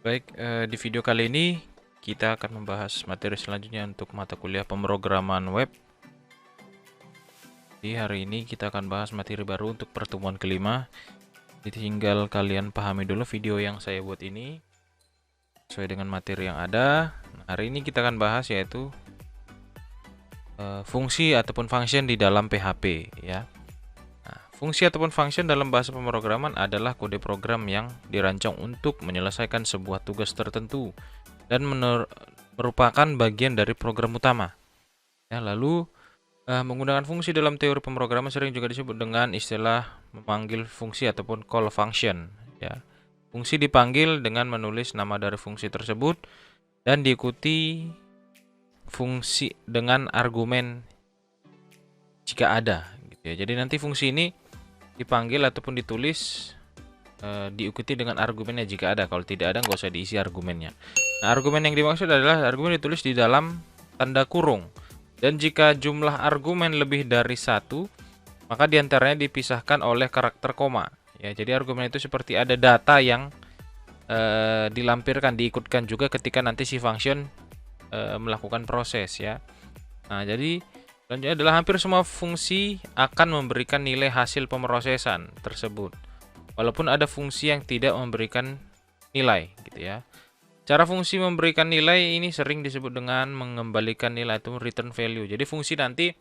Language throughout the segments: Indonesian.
Baik, di video kali ini kita akan membahas materi selanjutnya untuk mata kuliah pemrograman web. Di hari ini kita akan bahas materi baru untuk pertemuan kelima. Jadi tinggal kalian pahami dulu video yang saya buat ini sesuai dengan materi yang ada. Hari ini kita akan bahas yaitu fungsi ataupun function di dalam PHP ya. Nah, fungsi ataupun function dalam bahasa pemrograman adalah kode program yang dirancang untuk menyelesaikan sebuah tugas tertentu dan merupakan bagian dari program utama. Ya, lalu menggunakan fungsi dalam teori pemrograman sering juga disebut dengan istilah memanggil fungsi ataupun call function. Ya, fungsi dipanggil dengan menulis nama dari fungsi tersebut dan diikuti fungsi dengan argumen jika ada. Gitu ya. Jadi nanti fungsi ini dipanggil ataupun ditulis diikuti dengan argumennya jika ada. Kalau tidak ada nggak usah diisi argumennya. Nah, argumen yang dimaksud adalah argumen ditulis di dalam tanda kurung. Dan jika jumlah argumen lebih dari 1, maka diantaranya dipisahkan oleh karakter koma. Ya, jadi argumen itu seperti ada data yang dilampirkan, diikutkan juga ketika nanti si function melakukan proses ya. Nah, jadi selanjutnya adalah hampir semua fungsi akan memberikan nilai hasil pemrosesan tersebut. Walaupun ada fungsi yang tidak memberikan nilai gitu ya. Cara fungsi memberikan nilai ini sering disebut dengan mengembalikan nilai atau return value. Jadi fungsi nanti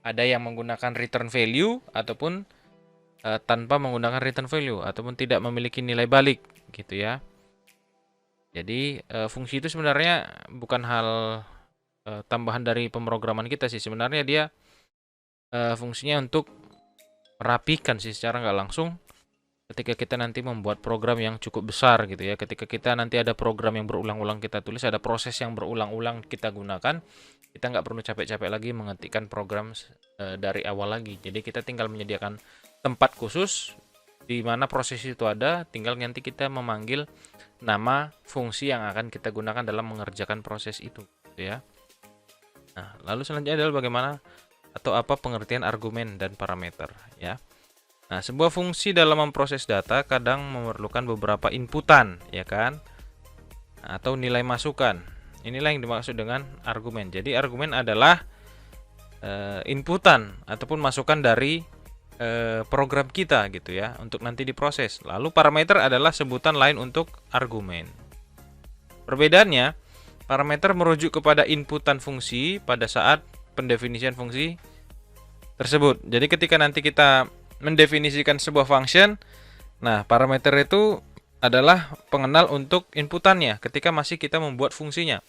ada yang menggunakan return value ataupun tanpa menggunakan return value ataupun tidak memiliki nilai balik gitu ya. Jadi fungsi itu sebenarnya bukan hal tambahan dari pemrograman kita sih. Sebenarnya dia fungsinya untuk merapikan sih secara nggak langsung ketika kita nanti membuat program yang cukup besar gitu ya. Ketika kita nanti ada program yang berulang-ulang kita tulis, ada proses yang berulang-ulang kita gunakan, kita nggak perlu capek-capek lagi mengetikkan program dari awal lagi. Jadi kita tinggal menyediakan tempat khusus di mana proses itu ada, tinggal nanti kita memanggil nama fungsi yang akan kita gunakan dalam mengerjakan proses itu gitu ya. Nah, lalu selanjutnya adalah bagaimana atau apa pengertian argumen dan parameter ya. Nah, sebuah fungsi dalam memproses data kadang memerlukan beberapa inputan ya kan, atau nilai masukan. Inilah yang dimaksud dengan argumen. Jadi argumen adalah inputan ataupun masukan dari program kita gitu ya untuk nanti diproses. Lalu parameter adalah sebutan lain untuk argumen. Perbedaannya, parameter merujuk kepada inputan fungsi pada saat pendefinisian fungsi tersebut. Jadi ketika nanti kita mendefinisikan sebuah function, nah parameter itu adalah pengenal untuk inputannya ketika masih kita membuat fungsinya.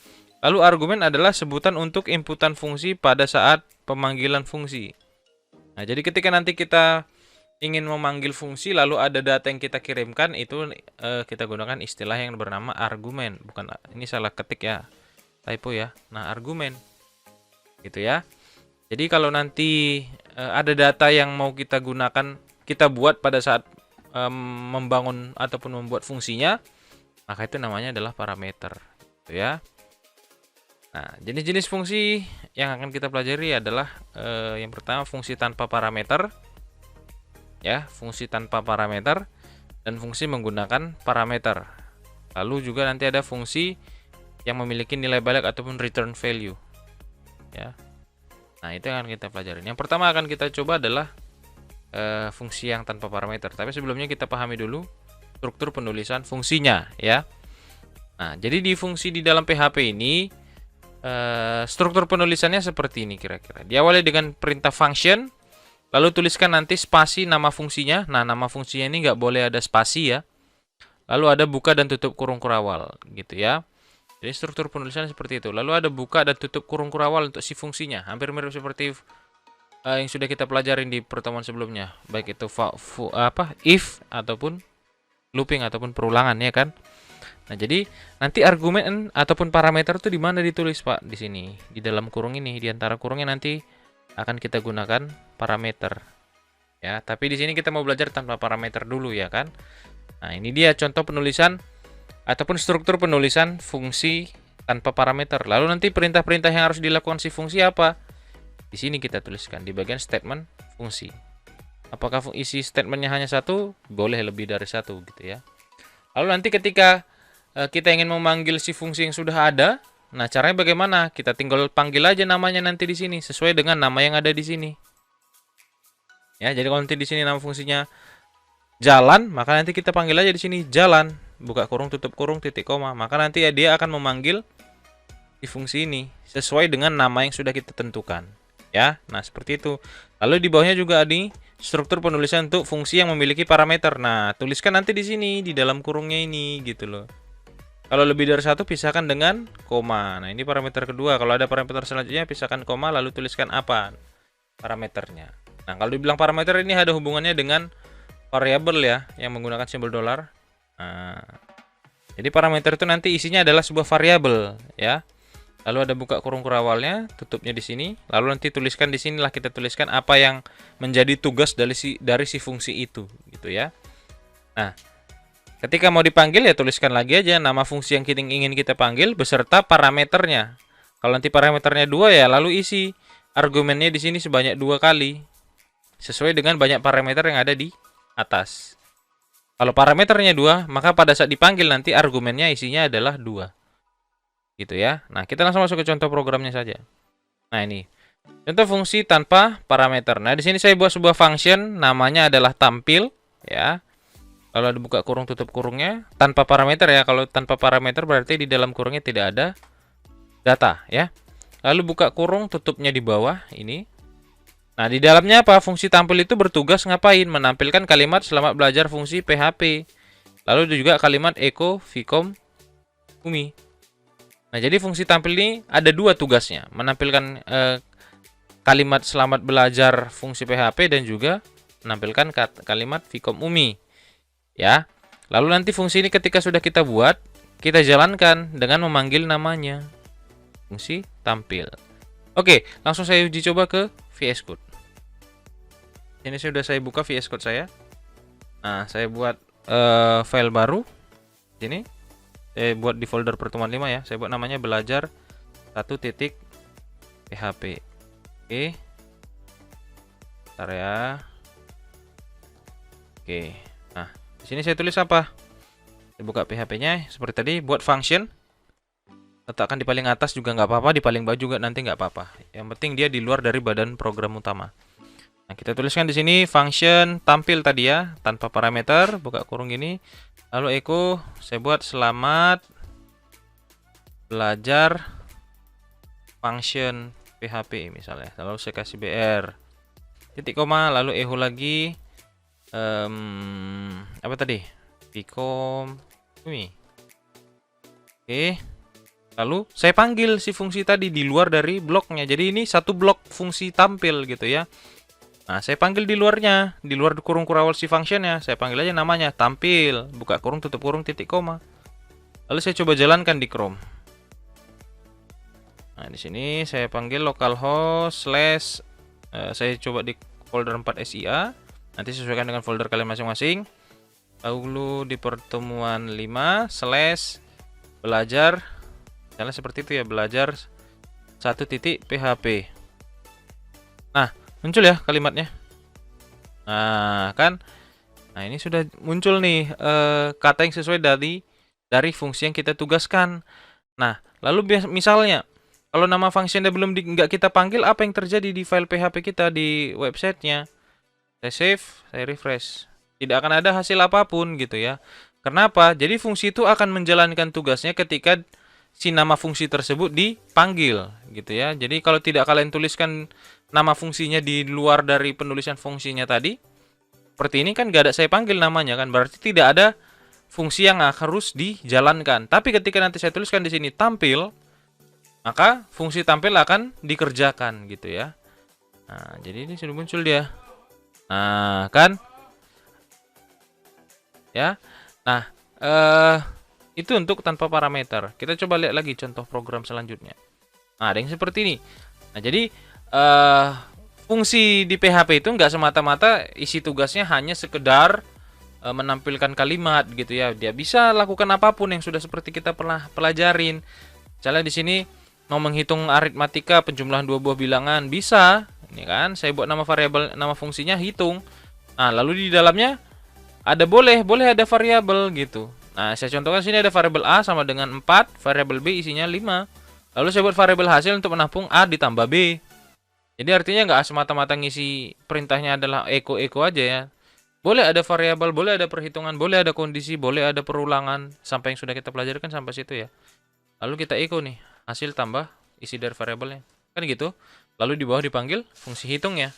Lalu argumen adalah sebutan untuk inputan fungsi pada saat pemanggilan fungsi. Nah, jadi ketika nanti kita ingin memanggil fungsi lalu ada data yang kita kirimkan, itu kita gunakan istilah yang bernama argumen. Bukan, ini salah ketik ya, typo ya. Nah, argumen gitu ya. Jadi kalau nanti ada data yang mau kita gunakan, kita buat pada saat membangun ataupun membuat fungsinya, maka itu namanya adalah parameter gitu ya. Nah, jenis-jenis fungsi yang akan kita pelajari adalah yang pertama fungsi tanpa parameter, ya, fungsi tanpa parameter dan fungsi menggunakan parameter. Lalu juga nanti ada fungsi yang memiliki nilai balik ataupun return value, ya. Nah, itu yang akan kita pelajari. Yang pertama akan kita coba adalah fungsi yang tanpa parameter. Tapi sebelumnya kita pahami dulu struktur penulisan fungsinya, ya. Nah, jadi di fungsi di dalam PHP ini struktur penulisannya seperti ini kira-kira. Diawali dengan perintah function, lalu tuliskan nanti spasi nama fungsinya. Nah, nama fungsinya ini nggak boleh ada spasi ya. Lalu ada buka dan tutup kurung kurawal gitu ya. Jadi struktur penulisannya seperti itu. Lalu ada buka dan tutup kurung kurawal untuk si fungsinya. Hampir mirip seperti yang sudah kita pelajarin di pertemuan sebelumnya. Baik itu if ataupun looping ataupun perulangan ya kan. Nah, jadi nanti argumen ataupun parameter itu di mana ditulis, Pak? Di sini, di dalam kurung ini, di antara kurungnya nanti akan kita gunakan parameter. Ya, tapi di sini kita mau belajar tanpa parameter dulu ya kan. Nah, ini dia contoh penulisan ataupun struktur penulisan fungsi tanpa parameter. Lalu nanti perintah-perintah yang harus dilakukan si fungsi apa? Di sini kita tuliskan di bagian statement fungsi. Apakah isi statementnya hanya satu? Boleh lebih dari satu gitu ya. Lalu nanti ketika kita ingin memanggil si fungsi yang sudah ada, nah caranya bagaimana? Kita tinggal panggil aja namanya nanti di sini sesuai dengan nama yang ada di sini. Ya, jadi kalau nanti di sini nama fungsinya jalan, maka nanti kita panggil aja di sini jalan, buka kurung tutup kurung titik koma. Maka nanti ya dia akan memanggil di fungsi ini sesuai dengan nama yang sudah kita tentukan. Ya, nah seperti itu. Lalu di bawahnya juga ada struktur penulisan untuk fungsi yang memiliki parameter. Nah, tuliskan nanti di sini di dalam kurungnya ini gitu loh. Kalau lebih dari satu pisahkan dengan koma. Nah, ini parameter kedua. Kalau ada parameter selanjutnya pisahkan koma lalu tuliskan apa parameternya. Nah, kalau dibilang parameter ini ada hubungannya dengan variabel ya yang menggunakan simbol dolar. Nah, jadi parameter itu nanti isinya adalah sebuah variabel ya. Lalu ada buka kurung kurawalnya, tutupnya di sini. Lalu nanti tuliskan di sinilah kita tuliskan apa yang menjadi tugas dari si fungsi itu gitu ya. Nah, ketika mau dipanggil ya tuliskan lagi aja nama fungsi yang ingin kita panggil beserta parameternya. Kalau nanti parameternya 2 ya lalu isi argumennya di sini sebanyak 2 kali. Sesuai dengan banyak parameter yang ada di atas. Kalau parameternya 2, maka pada saat dipanggil nanti argumennya isinya adalah 2. Gitu ya. Nah, kita langsung masuk ke contoh programnya saja. Nah, ini. Contoh fungsi tanpa parameter. Nah, di sini saya buat sebuah function namanya adalah tampil ya. Kalau dibuka kurung tutup kurungnya tanpa parameter ya. Kalau tanpa parameter berarti di dalam kurungnya tidak ada data ya. Lalu buka kurung tutupnya di bawah ini. Nah, di dalamnya apa? Fungsi tampil itu bertugas ngapain? Menampilkan kalimat selamat belajar fungsi PHP. Lalu juga kalimat echo vcom umi. Nah, jadi fungsi tampil ini ada 2 tugasnya. Menampilkan kalimat selamat belajar fungsi PHP dan juga menampilkan kalimat vcom umi. Ya. Lalu nanti fungsi ini ketika sudah kita buat, kita jalankan dengan memanggil namanya. Fungsi tampil. Oke, langsung saya uji coba ke VS Code. Ini sudah saya buka VS Code saya. Nah, saya buat file baru. Sini. Saya buat di folder pertemuan 5 ya. Saya buat namanya belajar 1.php. Oke. Bentar ya. Oke. Nah, di sini saya tulis apa? Saya buka PHP-nya seperti tadi, buat function. Letakkan di paling atas juga nggak apa-apa, di paling bawah juga nanti nggak apa-apa. Yang penting dia di luar dari badan program utama. Nah, kita tuliskan di sini function tampil tadi ya, tanpa parameter, buka kurung gini. Lalu echo, saya buat selamat belajar function PHP misalnya. Lalu saya kasih BR titik koma, lalu echo lagi apa tadi? Vcom ini. Oke. Lalu saya panggil si fungsi tadi di luar dari bloknya. Jadi ini satu blok fungsi tampil gitu ya. Nah, saya panggil di luarnya, di luar kurung kurawal si functionnya, saya panggil aja namanya tampil, buka kurung tutup kurung titik koma. Lalu saya coba jalankan di Chrome. Nah, di sini saya panggil localhost slash saya coba di folder 4 SIA. Nanti sesuaikan dengan folder kalian masing-masing. Lalu di pertemuan 5 slash belajar, misalnya seperti itu ya, belajar 1.php. Nah, muncul ya kalimatnya. Nah, kan. Nah, ini sudah muncul nih kata yang sesuai dari fungsi yang kita tugaskan. Nah, lalu misalnya kalau nama functionnya belum nggak kita panggil, apa yang terjadi di file PHP kita di websitenya? Saya save, saya refresh. Tidak akan ada hasil apapun gitu ya. Kenapa? Jadi fungsi itu akan menjalankan tugasnya ketika si nama fungsi tersebut dipanggil gitu ya. Jadi kalau tidak kalian tuliskan nama fungsinya di luar dari penulisan fungsinya tadi, seperti ini kan gak ada saya panggil namanya kan, berarti tidak ada fungsi yang harus dijalankan. Tapi ketika nanti saya tuliskan di sini tampil, maka fungsi tampil akan dikerjakan gitu ya. Nah, jadi ini sudah muncul dia. Nah, kan? Ya. Nah, itu untuk tanpa parameter. Kita coba lihat lagi contoh program selanjutnya. Nah, ada yang seperti ini. Nah, jadi fungsi di PHP itu nggak semata-mata isi tugasnya hanya sekedar menampilkan kalimat gitu ya. Dia bisa lakukan apapun yang sudah seperti kita pernah pelajarin. Misalnya di sini mau menghitung aritmatika penjumlahan 2 buah bilangan bisa. Ini kan saya buat nama variabel, nama fungsinya hitung. Nah, lalu di dalamnya ada boleh ada variabel gitu. Nah, saya contohkan sini ada variabel A sama dengan 4, variabel B isinya 5. Lalu saya buat variabel hasil untuk menampung A ditambah B. Jadi artinya nggak semata-mata ngisi perintahnya adalah eko aja ya. Boleh ada variabel, boleh ada perhitungan, boleh ada kondisi, boleh ada perulangan. Sampai yang sudah kita pelajari kan sampai situ ya. Lalu kita eko nih, hasil tambah isi dari variabelnya. Kan gitu. Lalu di bawah dipanggil fungsi hitung ya.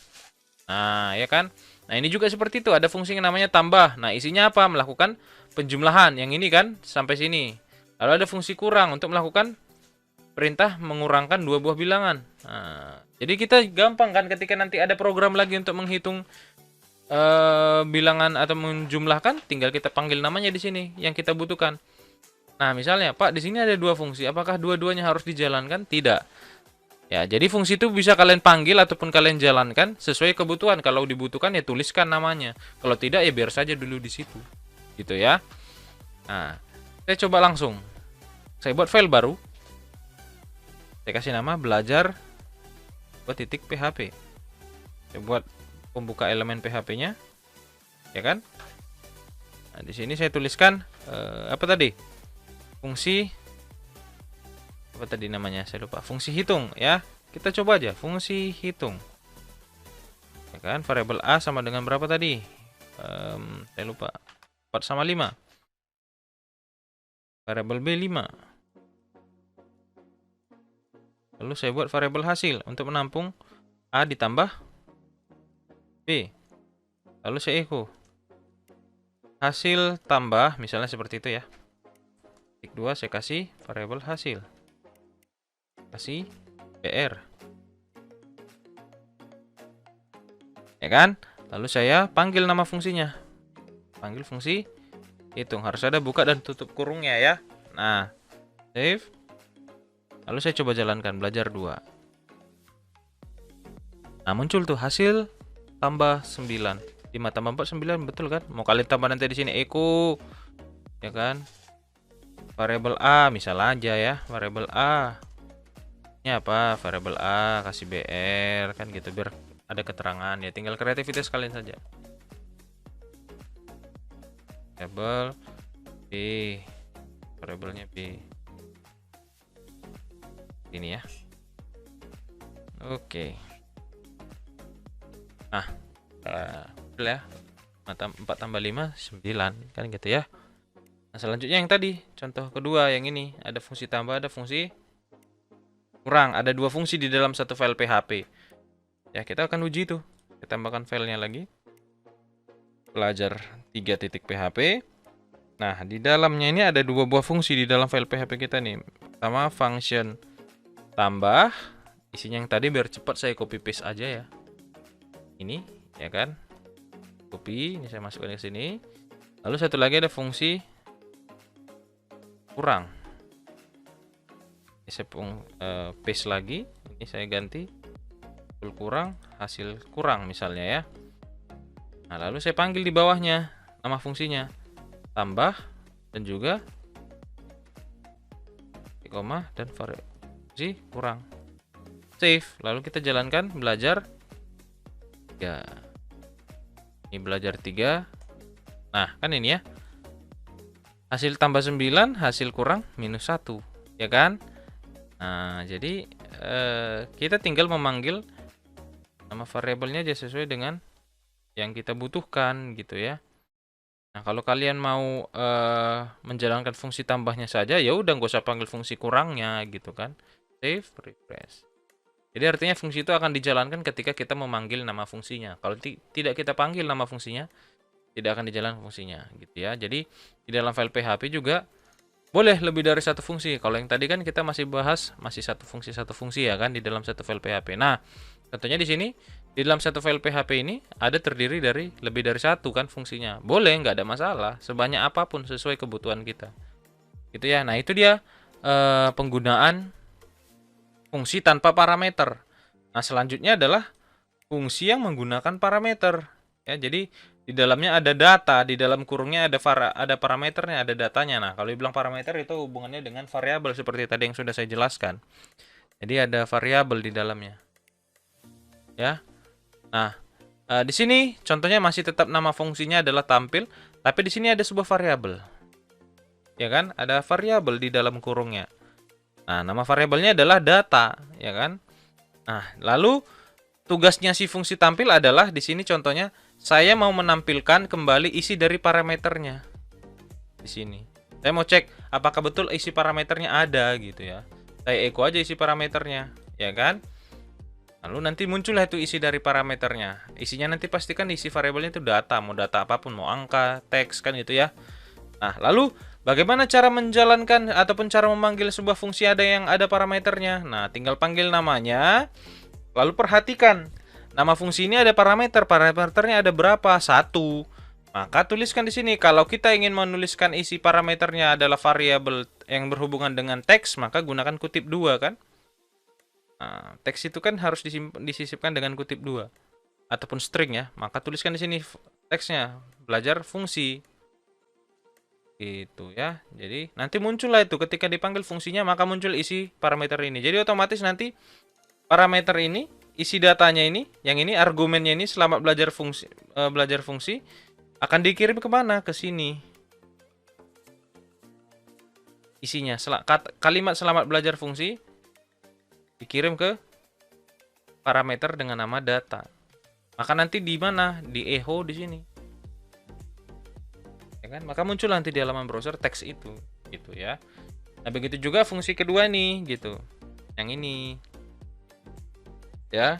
Nah, ya kan? Nah, ini juga seperti itu. Ada fungsi yang namanya tambah. Nah, isinya apa? Melakukan penjumlahan. Yang ini kan sampai sini. Lalu ada fungsi kurang untuk melakukan perintah mengurangkan dua buah bilangan. Nah, jadi kita gampang kan ketika nanti ada program lagi untuk menghitung bilangan atau menjumlahkan, tinggal kita panggil namanya di sini yang kita butuhkan. Nah, misalnya, Pak, di sini ada dua fungsi. Apakah dua-duanya harus dijalankan? Tidak. Ya, jadi fungsi itu bisa kalian panggil ataupun kalian jalankan sesuai kebutuhan. Kalau dibutuhkan ya tuliskan namanya. Kalau tidak ya biar saja dulu di situ. Gitu ya. Nah, saya coba langsung. Saya buat file baru. Saya kasih nama belajar .php. Saya buat pembuka elemen PHP-nya. Ya kan? Nah, di sini saya tuliskan apa tadi? Fungsi apa tadi namanya? Saya lupa. Fungsi hitung ya. Kita coba aja fungsi hitung. Ya kan? Variabel A sama dengan berapa tadi? Saya lupa. 4 sama 5. Variabel B 5. Lalu saya buat variabel hasil untuk menampung A ditambah B. Lalu saya echo. Hasil tambah, misalnya seperti itu ya. Titik 2 saya kasih variabel hasil. Kasih BR. Ya kan? Lalu saya panggil nama fungsinya. Panggil fungsi hitung. Harus ada buka dan tutup kurungnya ya. Nah, save. Lalu saya coba jalankan belajar 2. Nah, muncul tuh hasil tambah 9. 5 tambah 4 9, betul kan? Mau kalian tambah nanti di sini echo. Ya kan? Variabel A misal aja ya, variabel A. Ini apa? Variabel A kasih BR kan gitu biar ada keterangan ya, tinggal kreativitas kalian saja. Variabel B. Variabelnya B. Ini ya. Oke. Nah, ya. 4 tambah 5 9 kan gitu ya. Nah, selanjutnya yang tadi, contoh kedua yang ini, ada fungsi tambah, ada fungsi kurang. Ada dua fungsi di dalam satu file PHP. Ya, kita akan uji tuh. Kita tambahkan filenya lagi. Belajar 3.php. Nah, di dalamnya ini ada dua buah fungsi di dalam file PHP kita nih. Pertama, function tambah. Isinya yang tadi biar cepat saya copy paste aja ya. Ini, ya kan? Copy, ini saya masukkan ke sini. Lalu satu lagi ada fungsi kurang. Ini saya paste lagi. Ini saya ganti kurang, hasil kurang misalnya ya. Nah, lalu saya panggil di bawahnya nama fungsinya tambah dan juga koma dan variasi kurang. Save. Lalu kita jalankan belajar 3. Ini belajar 3. Nah, kan ini ya. Hasil tambah 9, hasil kurang minus 1. Ya kan? Nah, jadi kita tinggal memanggil nama variabelnya aja sesuai dengan yang kita butuhkan gitu ya. Nah, kalau kalian mau menjalankan fungsi tambahnya saja, ya udah nggak usah panggil fungsi kurangnya gitu kan. Save, refresh. Jadi artinya fungsi itu akan dijalankan ketika kita memanggil nama fungsinya. Kalau tidak kita panggil nama fungsinya, tidak akan dijalankan fungsinya gitu ya. Jadi di dalam file PHP juga boleh lebih dari satu fungsi. Kalau yang tadi kan kita masih bahas masih satu fungsi ya kan di dalam satu file PHP. Nah, contohnya di sini di dalam satu file PHP ini ada terdiri dari lebih dari satu kan fungsinya. Boleh, nggak ada masalah, sebanyak apapun sesuai kebutuhan kita. Gitu ya. Nah, itu dia penggunaan fungsi tanpa parameter. Nah, selanjutnya adalah fungsi yang menggunakan parameter. Ya, jadi di dalamnya ada data, di dalam kurungnya ada parameternya, ada datanya. Nah, kalau dibilang parameter itu hubungannya dengan variabel seperti tadi yang sudah saya jelaskan. Jadi ada variabel di dalamnya. Ya. Nah, di sini contohnya masih tetap nama fungsinya adalah tampil, tapi di sini ada sebuah variabel. ya kan? Ada variabel di dalam kurungnya. Nah, nama variabelnya adalah data, ya kan? Nah, lalu tugasnya si fungsi tampil adalah di sini contohnya saya mau menampilkan kembali isi dari parameternya. Di sini. Saya mau cek apakah betul isi parameternya ada gitu ya. Saya echo aja isi parameternya, ya kan? Lalu nanti muncullah itu isi dari parameternya. Isinya nanti pastikan isi variabelnya itu data, mau data apapun, mau angka, teks kan gitu ya. Nah, lalu bagaimana cara menjalankan ataupun cara memanggil sebuah fungsi yang ada parameternya? Nah, tinggal panggil namanya. Lalu perhatikan, nama fungsi ini ada parameter, parameternya ada berapa? 1. Maka tuliskan di sini, kalau kita ingin menuliskan isi parameternya adalah variabel yang berhubungan dengan teks, maka gunakan kutip 2 kan? Nah, teks itu kan harus disisipkan dengan kutip 2 ataupun string ya. Maka tuliskan di sini teksnya, belajar fungsi. Gitu ya. Jadi nanti muncullah itu ketika dipanggil fungsinya maka muncul isi parameter ini. Jadi otomatis nanti parameter ini, isi datanya ini, yang ini argumennya ini selamat belajar fungsi akan dikirim kemana? Ke sini. Isinya kalimat selamat belajar fungsi dikirim ke parameter dengan nama data. Maka nanti di mana? Di echo di sini. Ya kan? Maka muncul nanti di halaman browser teks itu, gitu ya. Nah, begitu juga fungsi kedua nih, gitu. Yang ini. Ya.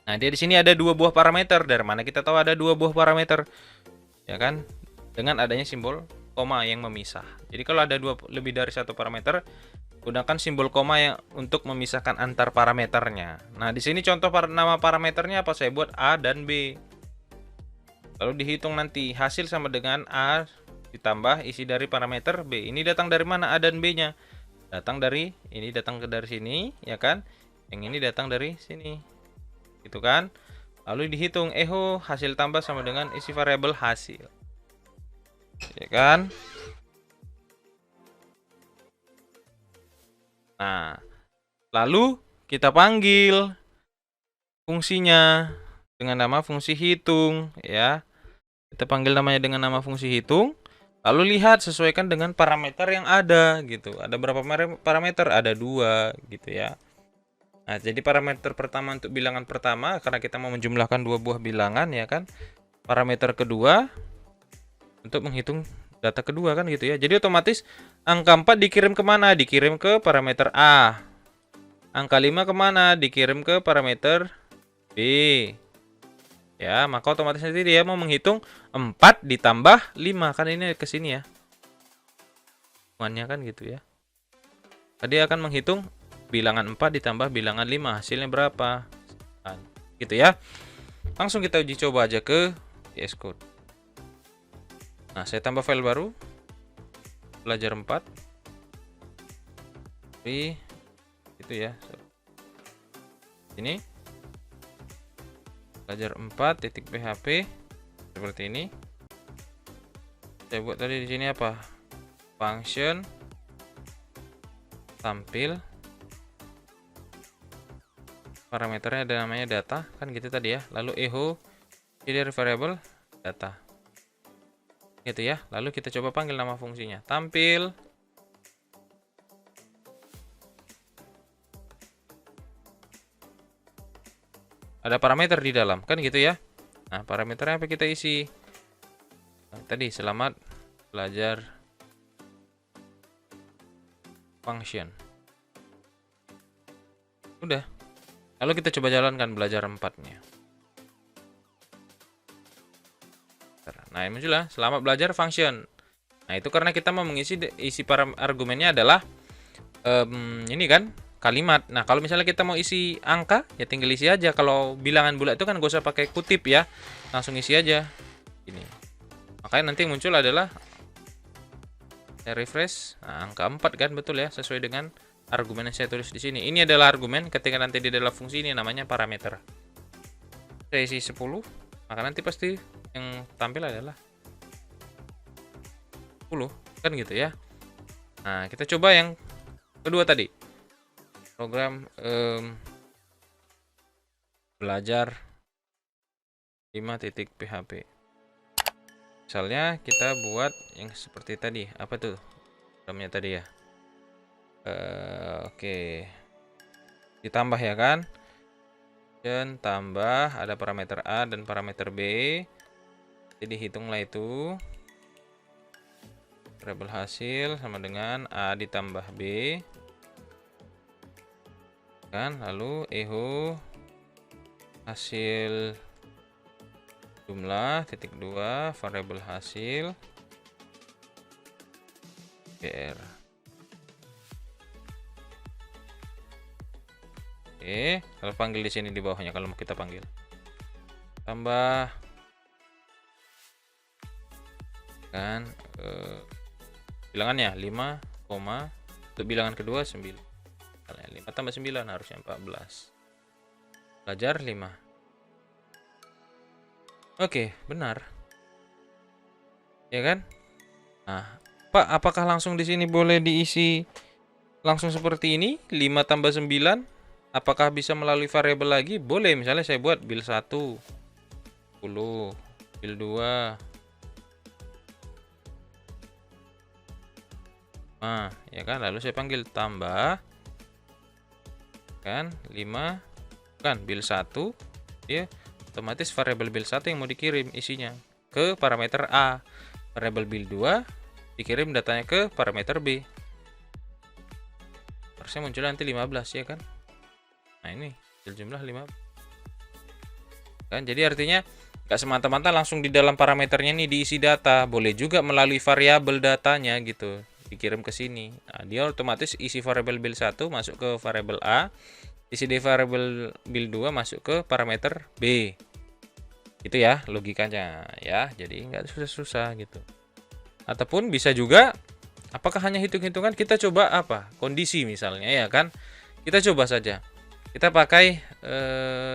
Nah, dia di sini ada 2 buah parameter. Dari mana kita tahu ada 2 buah parameter? Ya kan? Dengan adanya simbol koma yang memisah. Jadi kalau ada lebih dari 1 parameter, gunakan simbol koma yang untuk memisahkan antar parameternya. Nah, di sini contoh nama parameternya apa? Saya buat A dan B. Lalu dihitung nanti hasil sama dengan A ditambah isi dari parameter B. Ini datang dari mana A dan B-nya? Datang dari ini, datang dari sini, ya kan? Yang ini datang dari sini. Gitu kan? Lalu dihitung echo hasil tambah sama dengan isi variabel hasil. Ya kan? Nah, lalu kita panggil fungsinya dengan nama fungsi hitung, ya. Kita panggil namanya dengan nama fungsi hitung. Lalu lihat sesuaikan dengan parameter yang ada gitu. Ada berapa parameter? Ada 2 gitu ya. Nah, jadi parameter pertama untuk bilangan pertama karena kita mau menjumlahkan 2 buah bilangan ya kan. Parameter kedua untuk menghitung data kedua kan gitu ya. Jadi otomatis angka 4 dikirim kemana? Dikirim ke parameter A. Angka 5 kemana? Dikirim ke parameter B. Ya, maka otomatis nanti dia mau menghitung 4 ditambah 5. Kan ini ke sini ya. Hitungannya kan gitu ya. Tadi akan menghitung bilangan 4 ditambah bilangan 5. Hasilnya berapa? Gitu ya. Langsung kita uji coba aja ke VS Code. Nah, saya tambah file baru. Belajar 4. Tapi itu ya. Ini. Belajar 4.php seperti ini. Saya buat tadi di sini apa? Function tampil. Parameternya ada namanya data kan gitu tadi ya. Lalu echo dari variable data. Gitu ya. Lalu kita coba panggil nama fungsinya. Tampil. Ada parameter di dalam kan gitu ya. Nah, parameternya apa kita isi? Nah, tadi selamat belajar function. Udah. Lalu kita coba jalankan belajar 4-nya. Nah, ini muncul lah, selamat belajar function. Nah, itu karena kita mau mengisi isi argumennya adalah ini kan kalimat. Nah, kalau misalnya kita mau isi angka, ya tinggal isi aja. Kalau bilangan bulat itu kan gak usah pakai kutip ya. Langsung isi aja. Ini. Makanya nanti yang muncul adalah saya refresh. Nah, angka 4 kan betul ya, sesuai dengan argumen yang saya tulis di sini. Ini adalah argumen ketika nanti di dalam fungsi ini namanya parameter. Saya isi 10, maka nanti pasti yang tampil adalah 10, kan gitu ya. Nah, kita coba yang kedua tadi. Program belajar 5.php. Misalnya kita buat yang seperti tadi, apa tuh programnya tadi ya? Oke, ditambah ya kan? Dan tambah ada parameter A dan parameter B. Jadi hitunglah itu. Variabel hasil sama dengan A ditambah B. Kan, lalu echo hasil jumlah titik 2 variabel hasil BR. Oke, kalau panggil di sini di bawahnya kalau mau kita panggil. Tambah kan bilangannya 5, untuk bilangan kedua 9. 5 tambah 9 harusnya 14. Belajar 5. Oke, benar. Ya kan? Nah, Pak, apakah langsung di sini boleh diisi langsung seperti ini? 5 tambah 9. Apakah bisa melalui variabel lagi? Boleh, misalnya saya buat bil 1 10, bil 2. Nah, ya kan? Lalu saya panggil tambah kan 5 kan bil 1 ya, otomatis variabel bil 1 yang mau dikirim isinya ke parameter A. Variabel bil 2 dikirim datanya ke parameter B. Harusnya muncul nanti 15 ya kan? Nah, ini jumlah 15. Kan jadi artinya nggak semata-mata langsung di dalam parameternya nih diisi data, boleh juga melalui variabel datanya gitu dikirim ke sini. Nah, dia otomatis isi variabel bil 1 masuk ke variabel A, isi di variabel bil 2 masuk ke parameter B. Itu ya logikanya ya. Jadi nggak susah-susah gitu. Ataupun bisa juga apakah hanya hitung-hitungan, kita coba apa? Kondisi misalnya ya kan. Kita coba saja. Kita pakai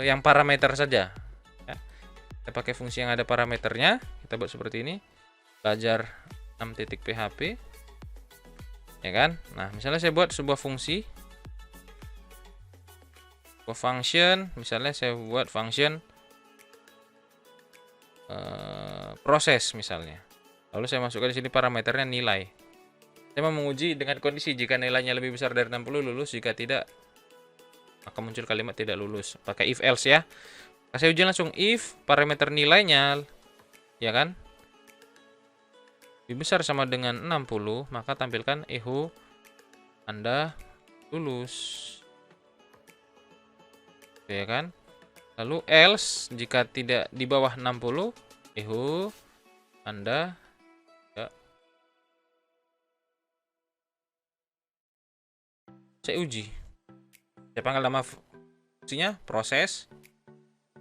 yang parameter saja. Ya. Kita pakai fungsi yang ada parameternya. Kita buat seperti ini. Belajar 6.php. Ya kan? Nah, misalnya saya buat sebuah fungsi, sebuah function, misalnya saya buat function proses misalnya. Lalu saya masukkan di sini parameternya nilai. Saya mau menguji dengan kondisi jika nilainya lebih besar dari 60 lulus, jika tidak maka muncul kalimat tidak lulus. Pakai if else ya. Saya uji langsung if parameter nilainya ya kan lebih besar sama dengan 60, maka tampilkan echo Anda lulus. Ya kan? Lalu else jika tidak di bawah 60, echo Anda ya. Saya uji. Saya panggil nama fungsinya proses.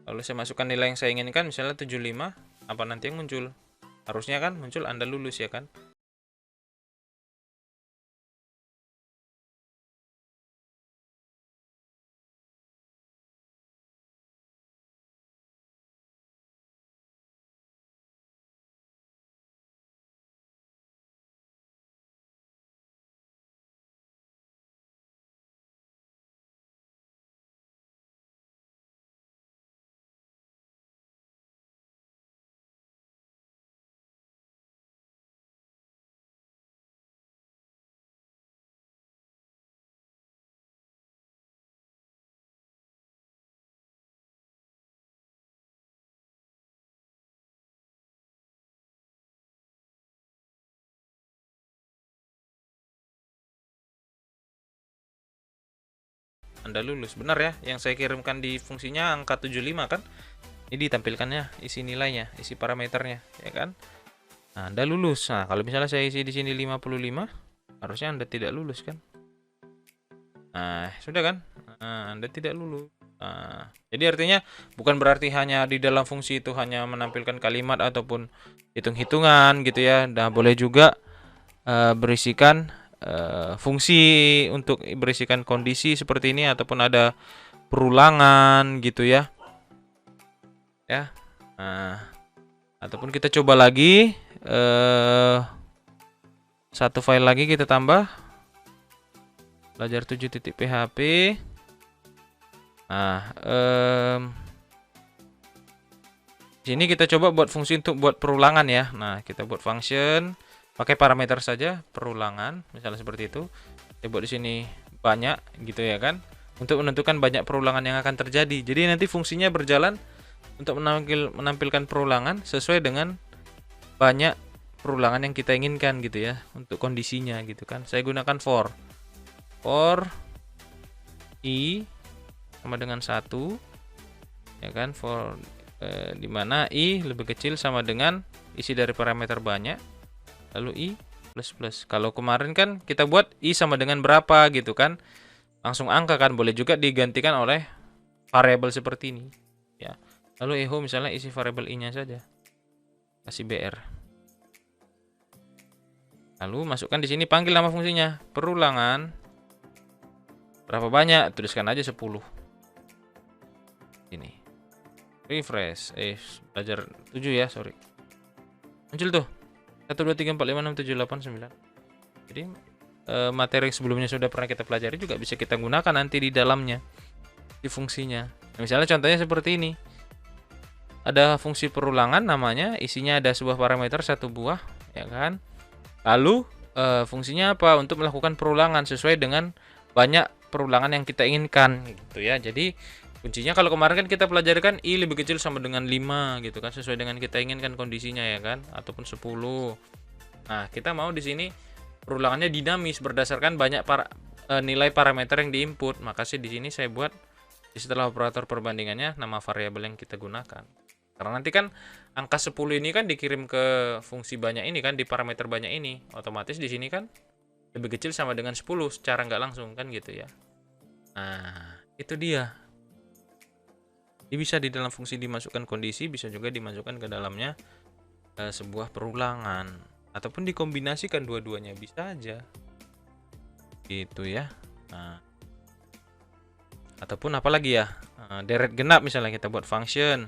Lalu saya masukkan nilai yang saya inginkan, misalnya 75. Apa nanti yang muncul? Harusnya kan muncul Anda lulus ya kan? Anda lulus. Benar ya, yang saya kirimkan di fungsinya angka 75 kan? Ini ditampilkannya isi nilainya, isi parameternya, ya kan? Nah, Anda lulus. Nah, kalau misalnya saya isi di sini 55, harusnya Anda tidak lulus kan? Nah, sudah kan? Nah, Anda tidak lulus. Nah, jadi artinya bukan berarti hanya di dalam fungsi itu hanya menampilkan kalimat ataupun hitung-hitungan gitu ya. Nah, boleh juga berisikan fungsi untuk berisikan kondisi seperti ini ataupun ada perulangan gitu ya. Ya. Nah, ataupun kita coba lagi satu file lagi kita tambah belajar 7.php. Nah, Di sini kita coba buat fungsi untuk buat perulangan ya. Nah, kita buat function pakai parameter saja perulangan, misalnya seperti itu. Kita buat di sini banyak gitu ya kan, untuk menentukan banyak perulangan yang akan terjadi. Jadi nanti fungsinya berjalan untuk menampilkan perulangan sesuai dengan banyak perulangan yang kita inginkan gitu ya, untuk kondisinya gitu kan. Saya gunakan for i sama dengan 1 ya kan, for di mana i lebih kecil sama dengan isi dari parameter banyak, lalu i plus plus. Kalau kemarin kan kita buat i sama dengan berapa gitu kan, langsung angka kan, boleh juga digantikan oleh variabel seperti ini ya. Lalu echo misalnya isi variabel i-nya saja, kasih br. Lalu masukkan di sini, panggil nama fungsinya perulangan. Berapa banyak? Tuliskan aja 10. Ini. Refresh. Belajar 7 ya, sorry. Muncul tuh. 1 2 3 4 5 6 7 8 9. Jadi materi sebelumnya sudah pernah kita pelajari juga bisa kita gunakan nanti di dalamnya, di fungsinya. Nah, misalnya contohnya seperti ini. Ada fungsi perulangan namanya, isinya ada sebuah parameter 1 buah, ya kan? Lalu fungsinya apa? Untuk melakukan perulangan sesuai dengan banyak perulangan yang kita inginkan gitu ya. Jadi kuncinya kalau kemarin kan kita pelajari kan i lebih kecil sama dengan 5 gitu kan, sesuai dengan kita inginkan kondisinya ya kan, ataupun 10. Nah, kita mau di sini perulangannya dinamis berdasarkan banyak nilai parameter yang diinput. Maka sih di sini saya buat setelah operator perbandingannya nama variabel yang kita gunakan. Karena nanti kan angka 10 ini kan dikirim ke fungsi banyak ini kan, di parameter banyak ini. Otomatis di sini kan lebih kecil sama dengan 10 secara nggak langsung kan gitu ya. Nah, itu dia. Jadi bisa di dalam fungsi dimasukkan kondisi, bisa juga dimasukkan ke dalamnya sebuah perulangan, ataupun dikombinasikan dua-duanya bisa aja. Gitu ya. Nah, ataupun apalagi ya, deret genap misalnya kita buat function.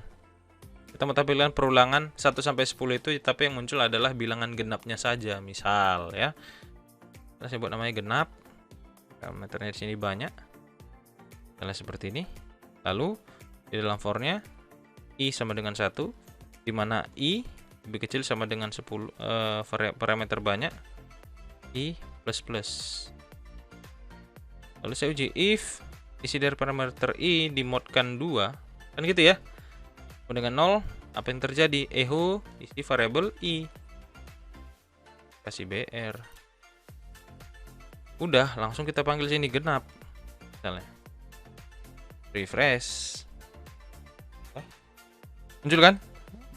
Kita mau tampilkan perulangan 1 sampai 10 itu, tapi yang muncul adalah bilangan genapnya saja, misal ya. Saya buat namanya genap. Parameternya di sini banyak. Misalnya seperti ini. Lalu di dalam for-nya i sama dengan 1, di mana i lebih kecil sama dengan 10 parameter banyak, i plus plus. Lalu saya uji if isi dari parameter i dimodkan 2, kan gitu ya. Dengan 0, apa yang terjadi? Echo isi variabel i, kasih br. Udah, langsung kita panggil sini genap. Misalnya refresh. Muncul kan?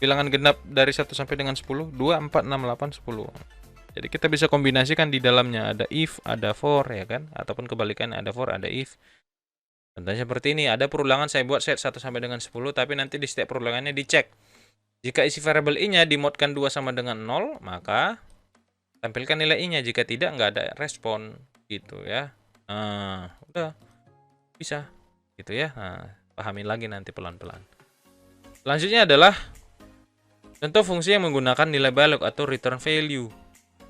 Bilangan genap dari 1 sampai dengan 10, 2, 4, 6, 8, 10. Jadi kita bisa kombinasikan di dalamnya, ada if, ada for ya kan, ataupun kebalikannya, ada for, ada if. Contohnya seperti ini, ada perulangan saya buat set 1 sampai dengan 10, tapi nanti di setiap perulangannya dicek. Jika isi variabel i-nya dimodkan 2 sama dengan 0, maka tampilkan nilai i-nya, jika tidak nggak ada respon gitu ya. Nah, udah bisa gitu ya. Nah, pahamin lagi nanti pelan-pelan. Selanjutnya adalah contoh fungsi yang menggunakan nilai balik atau return value.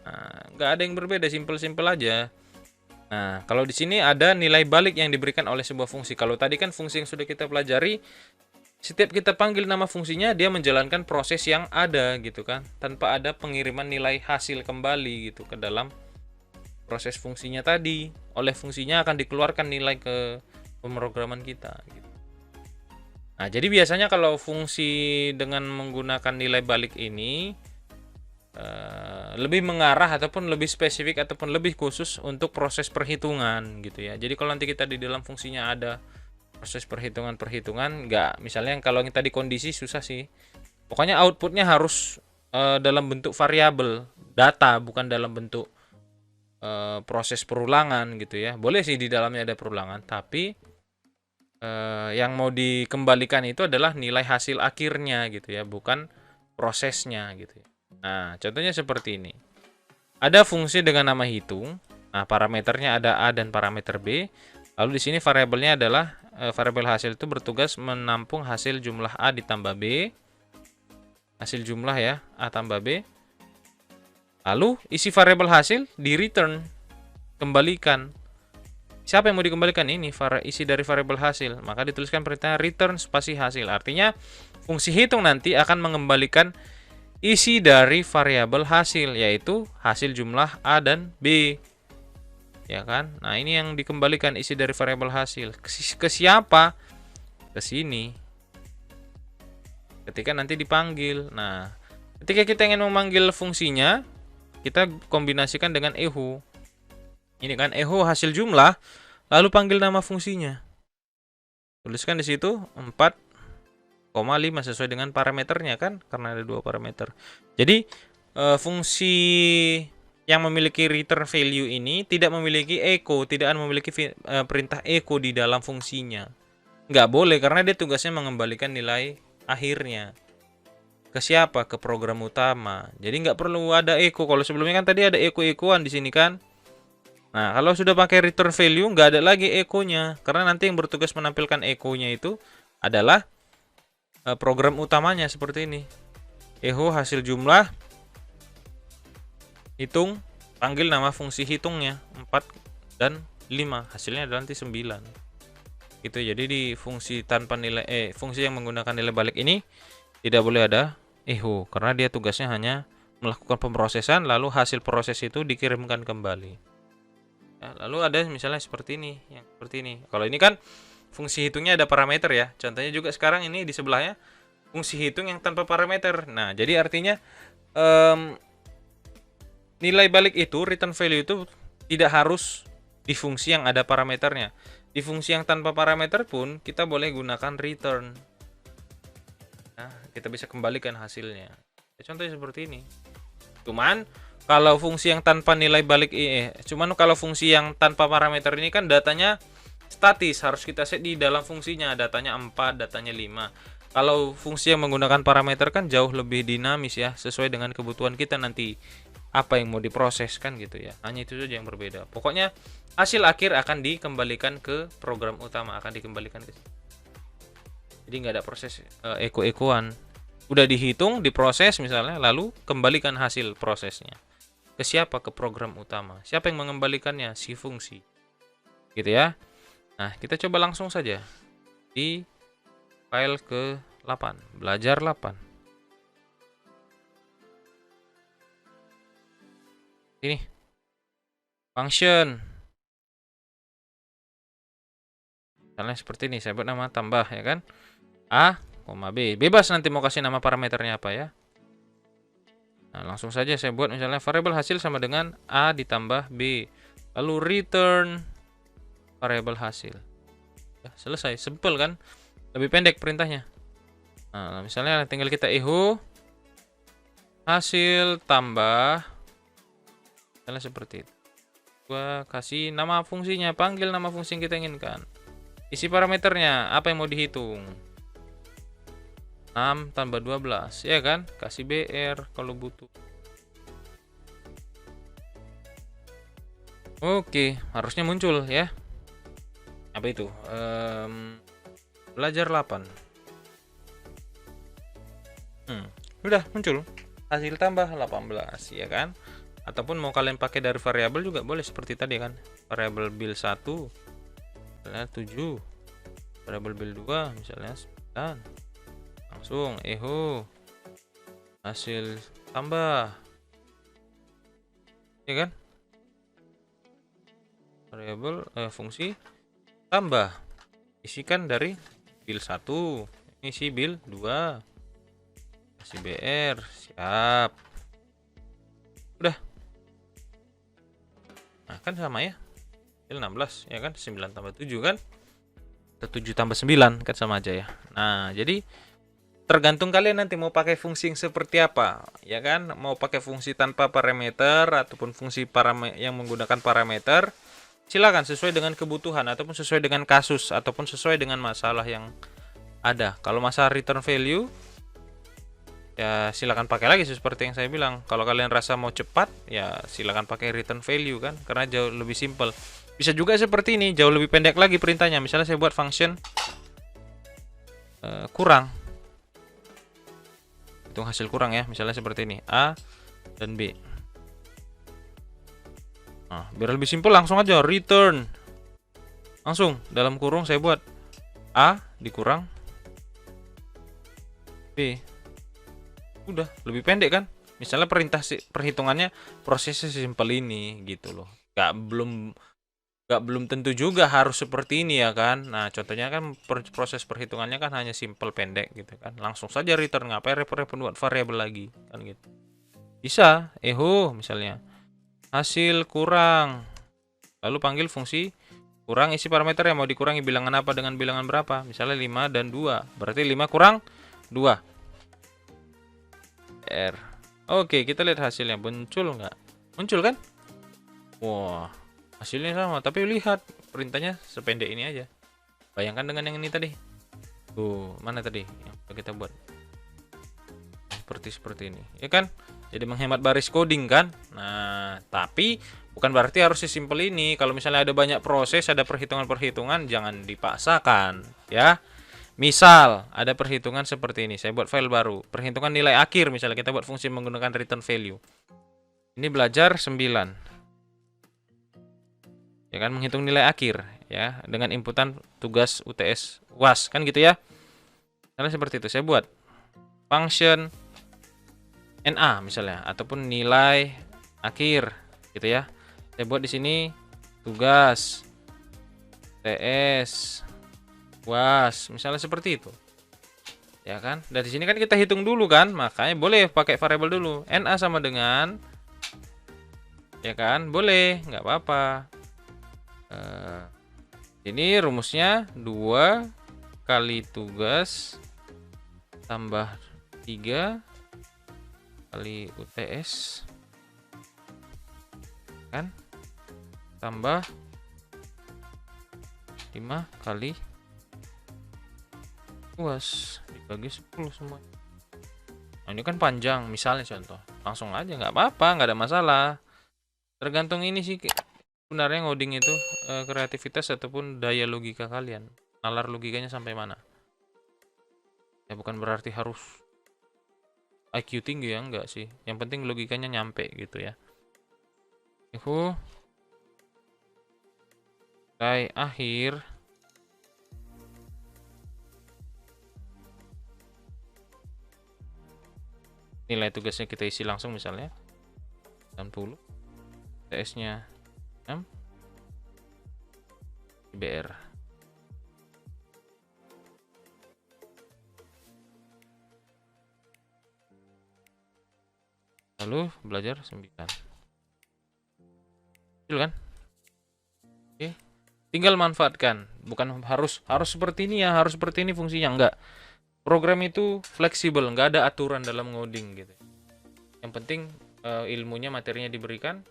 Nah, nggak ada yang berbeda, simple-simple aja. Nah, kalau di sini ada nilai balik yang diberikan oleh sebuah fungsi. Kalau tadi kan fungsi yang sudah kita pelajari, setiap kita panggil nama fungsinya, dia menjalankan proses yang ada gitu kan, tanpa ada pengiriman nilai hasil kembali gitu ke dalam proses fungsinya tadi. Oleh fungsinya akan dikeluarkan nilai ke pemrograman kita gitu. Nah, jadi biasanya kalau fungsi dengan menggunakan nilai balik ini lebih mengarah ataupun lebih spesifik ataupun lebih khusus untuk proses perhitungan gitu ya. Jadi kalau nanti kita di dalam fungsinya ada proses perhitungan, nggak, misalnya kalau yang tadi kondisi susah sih. Pokoknya outputnya harus dalam bentuk variabel data, bukan dalam bentuk proses perulangan gitu ya. Boleh sih di dalamnya ada perulangan, tapi yang mau dikembalikan itu adalah nilai hasil akhirnya gitu ya, bukan prosesnya gitu ya. Nah, contohnya seperti ini. Ada fungsi dengan nama hitung. Nah, parameternya ada A dan parameter B. Lalu di sini variabelnya adalah variabel hasil itu bertugas menampung hasil jumlah A ditambah B. Hasil jumlah ya, A tambah B. Lalu isi variabel hasil di return, kembalikan. Siapa yang mau dikembalikan? Ini isi dari variabel hasil. Maka dituliskan perintah return spasi hasil. Artinya fungsi hitung nanti akan mengembalikan isi dari variabel hasil, yaitu hasil jumlah A dan B. Ya kan? Nah, ini yang dikembalikan isi dari variabel hasil. Ke siapa? Ke sini. Ketika nanti dipanggil. Nah, ketika kita ingin memanggil fungsinya, kita kombinasikan dengan echo. Ini kan echo hasil jumlah, lalu panggil nama fungsinya. Tuliskan di situ 4,5 sesuai dengan parameternya kan, karena ada 2 parameter. Jadi fungsi yang memiliki return value ini tidak memiliki echo, tidak memiliki perintah echo di dalam fungsinya. Nggak boleh, karena dia tugasnya mengembalikan nilai akhirnya. Ke siapa? Ke program utama. Jadi nggak perlu ada echo. Kalau sebelumnya kan tadi ada echo-echoan di sini kan. Nah, kalau sudah pakai return value, nggak ada lagi echo-nya. Karena nanti yang bertugas menampilkan echo-nya itu adalah program utamanya seperti ini. Echo hasil jumlah, hitung, panggil nama fungsi hitungnya 4 dan 5. Hasilnya adalah nanti 9. Gitu. Jadi di fungsi tanpa nilai fungsi yang menggunakan nilai balik ini tidak boleh ada echo, karena dia tugasnya hanya melakukan pemrosesan, lalu hasil proses itu dikirimkan kembali. Ya, lalu ada misalnya seperti ini, yang seperti ini. Kalau ini kan fungsi hitungnya ada parameter ya. Contohnya juga sekarang ini di sebelahnya fungsi hitung yang tanpa parameter. Nah, jadi artinya nilai balik itu, return value itu tidak harus di fungsi yang ada parameternya. Di fungsi yang tanpa parameter pun kita boleh gunakan return. Nah, kita bisa kembalikan hasilnya. Contohnya seperti ini. Cuman kalau fungsi yang tanpa nilai balik kalau fungsi yang tanpa parameter ini kan datanya statis, harus kita set di dalam fungsinya, datanya 4, datanya 5. Kalau fungsi yang menggunakan parameter kan jauh lebih dinamis ya, sesuai dengan kebutuhan kita nanti apa yang mau diproses kan gitu ya. Hanya itu saja yang berbeda. Pokoknya hasil akhir akan dikembalikan ke program utama, akan dikembalikan ke. Jadi nggak ada proses echo-echoan. Udah dihitung, diproses misalnya, lalu kembalikan hasil prosesnya. Ke siapa? Ke program utama. Siapa yang mengembalikannya? Si fungsi. Gitu ya. Nah, kita coba langsung saja di file ke-8, belajar 8. Ini function. Misalnya seperti ini, saya buat nama tambah ya kan. A, B. Bebas nanti mau kasih nama parameternya apa ya. Nah, langsung saja saya buat misalnya variabel hasil sama dengan A ditambah B. Lalu return variabel hasil. Ya, selesai, simple kan? Lebih pendek perintahnya. Nah, misalnya tinggal kita echo hasil tambah, misalnya seperti itu. Gua kasih nama fungsinya, panggil nama fungsi yang kita inginkan. Isi parameternya, apa yang mau dihitung? 6 tambah 12, ya kan? Kasih BR kalau butuh. Oke, harusnya muncul ya. Apa itu? Belajar 8. Udah muncul. Hasil tambah 18, ya kan? Ataupun mau kalian pakai dari variabel juga boleh seperti tadi kan. Variabel bil 1 misalnya 7. Variabel bil 2 misalnya 9. Langsung echo hasil tambah, ya kan? Variabel fungsi tambah, isikan dari bil 1, isi bil 2, kasih BR, siap. Udah. Nah, kan sama ya. Bil 16 ya kan, 9 tambah 7 kan? Atau 7 tambah 9 kan sama aja ya. Nah, jadi tergantung kalian nanti mau pakai fungsi yang seperti apa, ya kan? Mau pakai fungsi tanpa parameter ataupun fungsi yang menggunakan parameter, silakan sesuai dengan kebutuhan ataupun sesuai dengan kasus ataupun sesuai dengan masalah yang ada. Kalau masalah return value, ya silakan pakai lagi seperti yang saya bilang. Kalau kalian rasa mau cepat, ya silakan pakai return value kan, karena jauh lebih simple. Bisa juga seperti ini, jauh lebih pendek lagi perintahnya. Misalnya saya buat function kurang. Hitung hasil kurang ya, misalnya seperti ini, A dan B. Nah, biar lebih simpel langsung aja return Langsung dalam kurung saya buat A dikurang B. Udah, lebih pendek kan? Misalnya perhitungannya prosesnya simpel ini gitu loh. Gak belum tentu juga harus seperti ini ya kan. Nah, contohnya kan proses perhitungannya kan hanya simpel pendek gitu kan. Langsung saja return, ngapain repot-repot buat variabel lagi kan gitu. Bisa, misalnya hasil kurang. Lalu panggil fungsi kurang, isi parameter yang mau dikurangi bilangan apa dengan bilangan berapa. Misalnya 5 dan 2. Berarti 5 kurang 2. R. Oke, kita lihat hasilnya. Muncul nggak? Muncul kan? Wah, hasilnya sama. Tapi lihat, perintahnya sependek ini aja. Bayangkan dengan yang ini tadi. Tuh, mana tadi yang kita buat? Seperti ini. Ya kan? Jadi menghemat baris coding kan? Nah, tapi bukan berarti harus sesimpel ini. Kalau misalnya ada banyak proses, ada perhitungan-perhitungan, jangan dipaksakan. Ya. Misal ada perhitungan seperti ini, saya buat file baru, perhitungan nilai akhir, misalnya kita buat fungsi menggunakan return value. Ini belajar 9. Ya kan, menghitung nilai akhir ya dengan inputan tugas UTS UAS kan gitu ya. Karena seperti itu saya buat function NA misalnya ataupun nilai akhir gitu ya. Saya buat di sini tugas TS UAS misalnya seperti itu. Ya kan? Dari sini kan kita hitung dulu kan, makanya boleh pakai variabel dulu. NA sama dengan ya kan? Boleh, nggak apa-apa. Ini rumusnya 2 kali tugas tambah 3 kali UTS kan? Tambah 5 kali UAS dibagi 10 semua. Nah, ini kan panjang, misalnya contoh. Langsung aja nggak apa-apa, nggak ada masalah. Tergantung ini sih sebenarnya ngoding itu kreativitas ataupun daya logika kalian. Nalar logikanya sampai mana. Ya bukan berarti harus IQ tinggi ya, enggak sih. Yang penting logikanya nyampe gitu ya. Nilai akhir nilai tugasnya kita isi langsung misalnya 60, TS-nya 6, IBR. Lalu belajar 9. Betul kan? Oke. Tinggal manfaatkan. Bukan harus seperti ini ya, harus seperti ini fungsinya, enggak. Program itu fleksibel, nggak ada aturan dalam ngoding gitu. Yang penting ilmunya, materinya diberikan,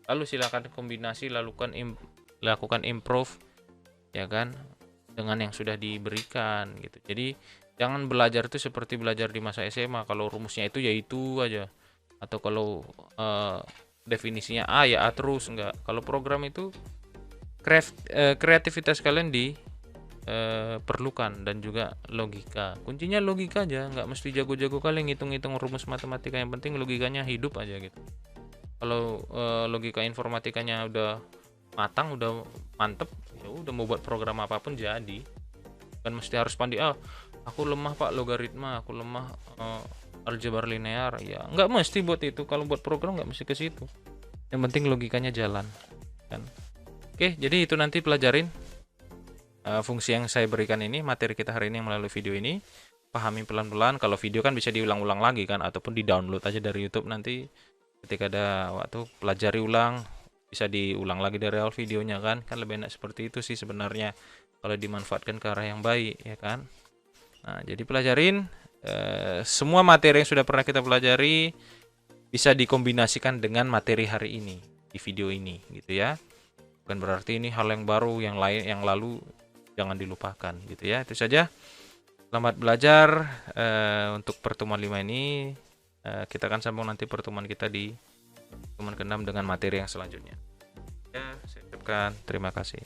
lalu silakan kombinasi, lakukan improve, ya kan, dengan yang sudah diberikan gitu. Jadi jangan belajar itu seperti belajar di masa SMA. Kalau rumusnya itu ya itu aja, atau kalau definisinya A ya A terus, enggak. Kalau program itu kreativitas kalian perlukan dan juga logika. Kuncinya logika aja, nggak mesti jago-jago kalian ngitung-ngitung rumus matematika, yang penting logikanya hidup aja gitu. Kalau logika informatikanya udah matang, udah mantep, ya udah mau buat program apapun jadi. Kan mesti harus pandai, aku lemah Pak logaritma, aku lemah aljabar linear, ya nggak mesti buat itu. Kalau buat program nggak mesti ke situ, yang penting logikanya jalan kan. Oke, jadi itu nanti pelajarin fungsi yang saya berikan ini, materi kita hari ini melalui video ini. Pahami pelan-pelan. Kalau video kan bisa diulang-ulang lagi kan, ataupun di-download aja dari YouTube. Nanti ketika ada waktu pelajari ulang, bisa diulang lagi dari awal videonya kan. Kan lebih enak seperti itu sih sebenarnya, kalau dimanfaatkan ke arah yang baik ya kan. Nah, jadi pelajarin semua materi yang sudah pernah kita pelajari bisa dikombinasikan dengan materi hari ini di video ini gitu ya. Bukan berarti ini hal yang baru, yang lain yang lalu jangan dilupakan gitu ya. Itu saja. Selamat belajar untuk pertemuan 5 ini. Kita akan sambung nanti pertemuan kita di pertemuan ke-6 dengan materi yang selanjutnya. Ya, saya ucapkan terima kasih.